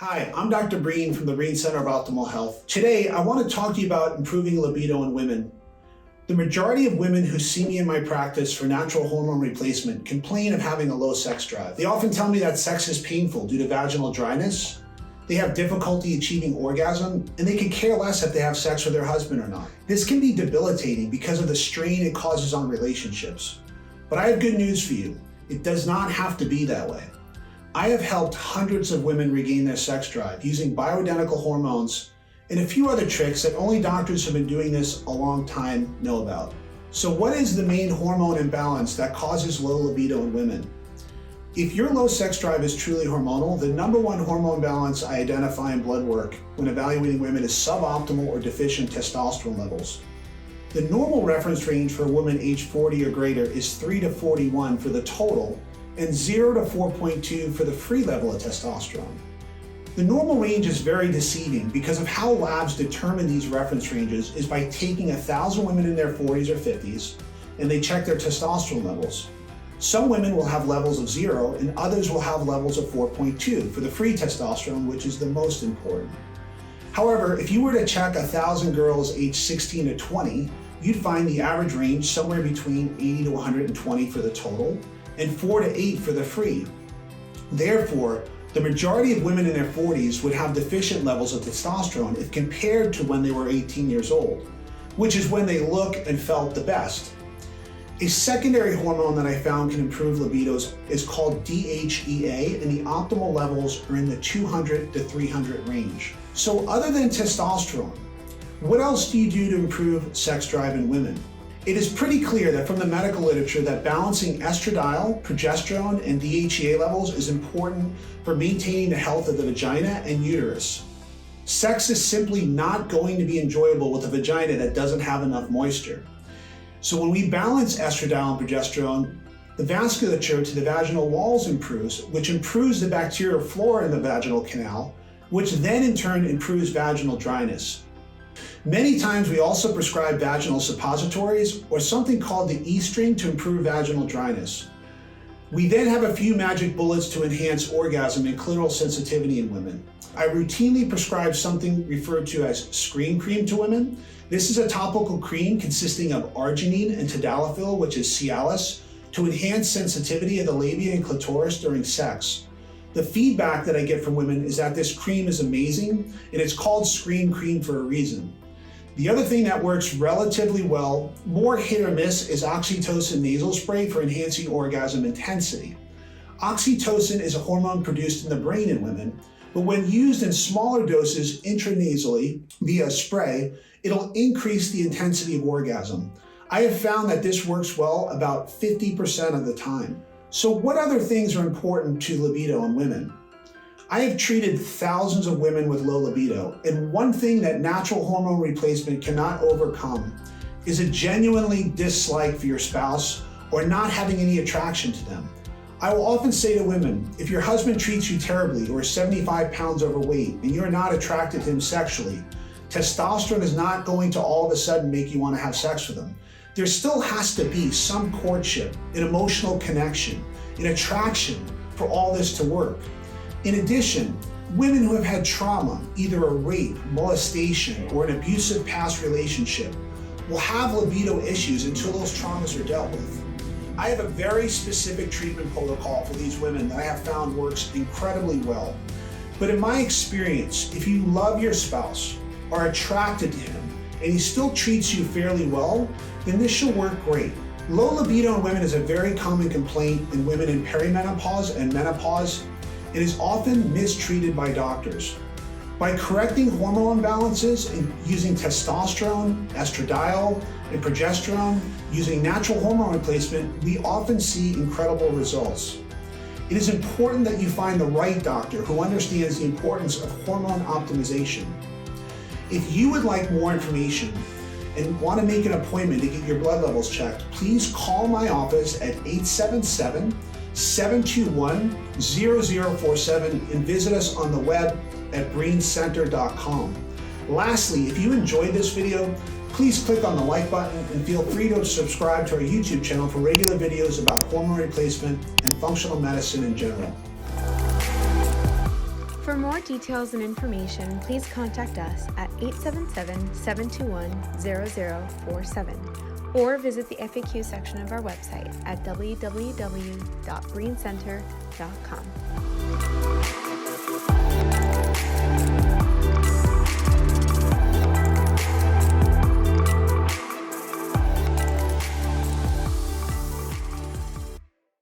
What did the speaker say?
Hi, I'm Dr. Breen from the Breen Center of Optimal Health. Today, I want to talk to you about improving libido in women. The majority of women who see me in my practice for natural hormone replacement complain of having a low sex drive. They often tell me that sex is painful due to vaginal dryness, they have difficulty achieving orgasm, and they could care less if they have sex with their husband or not. This can be debilitating because of the strain it causes on relationships. But I have good news for you. It does not have to be that way. I have helped hundreds of women regain their sex drive using bioidentical hormones and a few other tricks that only doctors who have been doing this a long time know about. So what is the main hormone imbalance that causes low libido in women? If your low sex drive is truly hormonal, the number one hormone balance I identify in blood work when evaluating women is suboptimal or deficient testosterone levels. The normal reference range for a woman age 40 or greater is 3 to 41 for the total and 0 to 4.2 for the free level of testosterone. The normal range is very deceiving because of how labs determine these reference ranges is by taking 1,000 women in their 40s or 50s and they check their testosterone levels. Some women will have levels of 0 and others will have levels of 4.2 for the free testosterone, which is the most important. However, if you were to check 1,000 girls aged 16 to 20, you'd find the average range somewhere between 80 to 120 for the total and 4 to 8 for the free. Therefore, the majority of women in their 40s would have deficient levels of testosterone if compared to when they were 18 years old, which is when they look and felt the best. A secondary hormone that I found can improve libidos is called DHEA, and the optimal levels are in the 200 to 300 range. So other than testosterone, what else do you do to improve sex drive in women? It is pretty clear that from the medical literature that balancing estradiol, progesterone, and DHEA levels is important for maintaining the health of the vagina and uterus. Sex is simply not going to be enjoyable with a vagina that doesn't have enough moisture. So when we balance estradiol and progesterone, the vasculature to the vaginal walls improves, which improves the bacterial flora in the vaginal canal, which then in turn improves vaginal dryness. Many times we also prescribe vaginal suppositories or something called the E-string to improve vaginal dryness. We then have a few magic bullets to enhance orgasm and clitoral sensitivity in women. I routinely prescribe something referred to as screen cream to women. This is a topical cream consisting of arginine and tadalafil, which is Cialis, to enhance sensitivity of the labia and clitoris during sex. The feedback that I get from women is that this cream is amazing, and it's called screen cream for a reason. The other thing that works relatively well, more hit or miss, is oxytocin nasal spray for enhancing orgasm intensity. Oxytocin is a hormone produced in the brain in women, but when used in smaller doses intranasally via spray, it'll increase the intensity of orgasm. I have found that this works well about 50% of the time. So what other things are important to libido in women? I have treated thousands of women with low libido, and one thing that natural hormone replacement cannot overcome is a genuinely dislike for your spouse or not having any attraction to them. I will often say to women, if your husband treats you terribly or is 75 pounds overweight and you're not attracted to him sexually, testosterone is not going to all of a sudden make you want to have sex with him. There still has to be some courtship, an emotional connection, an attraction for all this to work. In addition, women who have had trauma, either a rape, molestation, or an abusive past relationship, will have libido issues until those traumas are dealt with. I have a very specific treatment protocol for these women that I have found works incredibly well. But in my experience, if you love your spouse, are attracted to him, and he still treats you fairly well, then this should work great. Low libido in women is a very common complaint in women in perimenopause and menopause. It is often mistreated by doctors. By correcting hormone imbalances and using testosterone, estradiol, and progesterone, using natural hormone replacement, we often see incredible results. It is important that you find the right doctor who understands the importance of hormone optimization. If you would like more information and want to make an appointment to get your blood levels checked, please call my office at 877-721-0047 and visit us on the web at breencenter.com. Lastly, if you enjoyed this video, please click on the like button and feel free to subscribe to our YouTube channel for regular videos about hormone replacement and functional medicine in general. For more details and information, please contact us at 877-721-0047 or visit the FAQ section of our website at www.breencenter.com.